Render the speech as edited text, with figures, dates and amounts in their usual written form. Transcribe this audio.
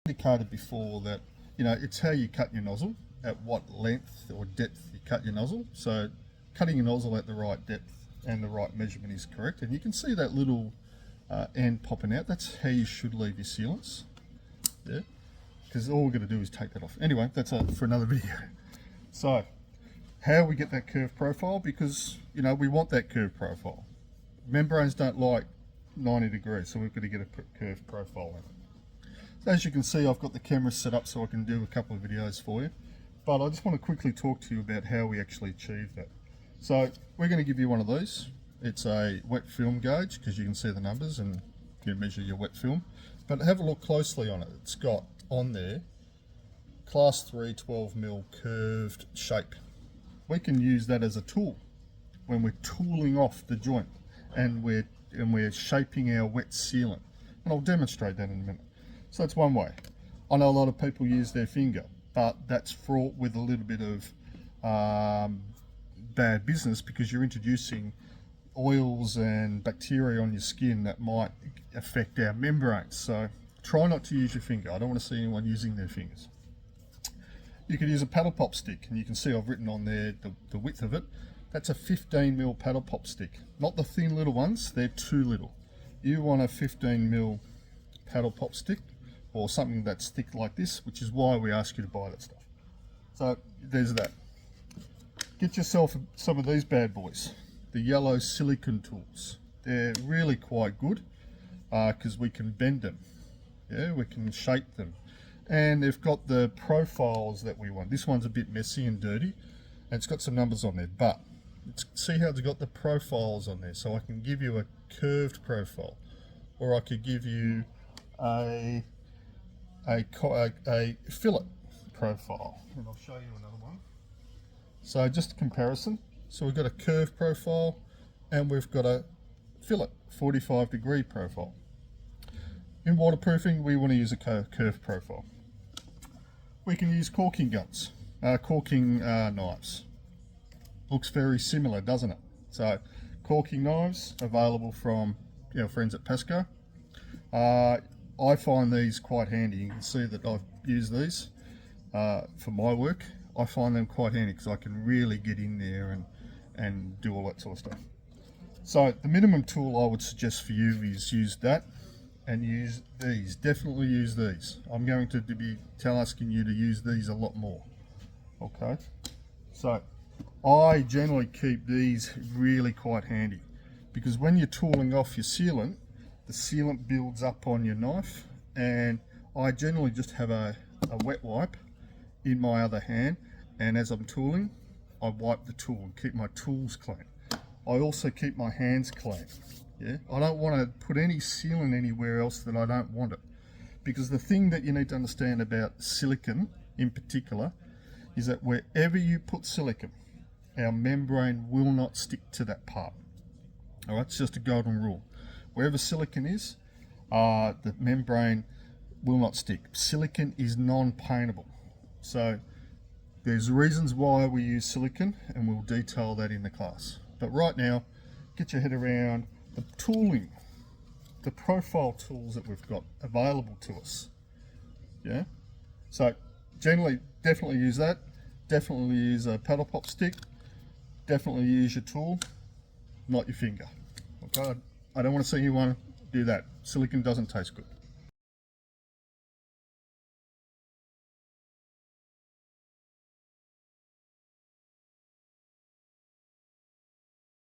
indicated before that, you know, it's how you cut your nozzle, at what length or depth you cut your nozzle. So cutting your nozzle at the right depth and the right measurement is correct. And you can see that little end popping out. That's how you should leave your sealants. Yeah, because all we're going to do is take that off. Anyway, that's for another video. So how we get that curved profile, because, you know, we want that curved profile. Membranes don't like 90 degrees, so we've got to get a curved profile in it. So as you can see, I've got the camera set up so I can do a couple of videos for you, but I just want to quickly talk to you about how we actually achieve that. So we're going to give you one of these. It's a wet film gauge, because you can see the numbers and you can measure your wet film, but have a look closely on it. It's got on there class 3 12mm curved shape. We can use that as a tool when we're tooling off the joint and we're shaping our wet sealant, and I'll demonstrate that in a minute. So that's one way. I know a lot of people use their finger, but that's fraught with a little bit of bad business, because you're introducing oils and bacteria on your skin that might affect our membranes. So try not to use your finger. I don't want to see anyone using their fingers. You could use a paddle pop stick, and you can see I've written on there the width of it. That's a 15mm paddle pop stick, not the thin little ones, they're too little. You want a 15mm paddle pop stick, or something that's thick like this, which is why we ask you to buy that stuff. So there's that. Get yourself some of these bad boys, the yellow silicone tools. They're really quite good, because we can bend them. Yeah, we can shape them. And they've got the profiles that we want. This one's a bit messy and dirty, and it's got some numbers on there, but see how it's got the profiles on there. So I can give you a curved profile, or I could give you a fillet profile, and I'll show you another one. So just a comparison. So we've got a curved profile, and we've got a fillet 45-degree profile. In waterproofing, we want to use a curved profile. We can use caulking guns, caulking knives. Looks very similar, doesn't it? So caulking knives available from our friends at Pasco. I find these quite handy. You can see that I've used these for my work. I find them quite handy because I can really get in there and do all that sort of stuff. So the minimum tool I would suggest for you is use that, and use these. Definitely use these. I'm going to be asking you to use these a lot more. Okay, so I generally keep these really quite handy, because when you're tooling off your sealant, the sealant builds up on your knife, and I generally just have a wet wipe in my other hand, and as I'm tooling, I wipe the tool and keep my tools clean. I also keep my hands clean. Yeah, I don't want to put any sealant anywhere else that I don't want it, because the thing that you need to understand about silicon in particular is that wherever you put silicon, our membrane will not stick to that part. All right, it's just a golden rule. Wherever silicon is, the membrane will not stick. Silicon is non-paintable. So there's reasons why we use silicon, and we'll detail that in the class. But right now, get your head around the tooling, the profile tools that we've got available to us. Yeah, so generally, definitely use that. Definitely use a paddle pop stick. Definitely use your tool, not your finger. Okay, I don't want to see anyone do that. Silicon doesn't taste good.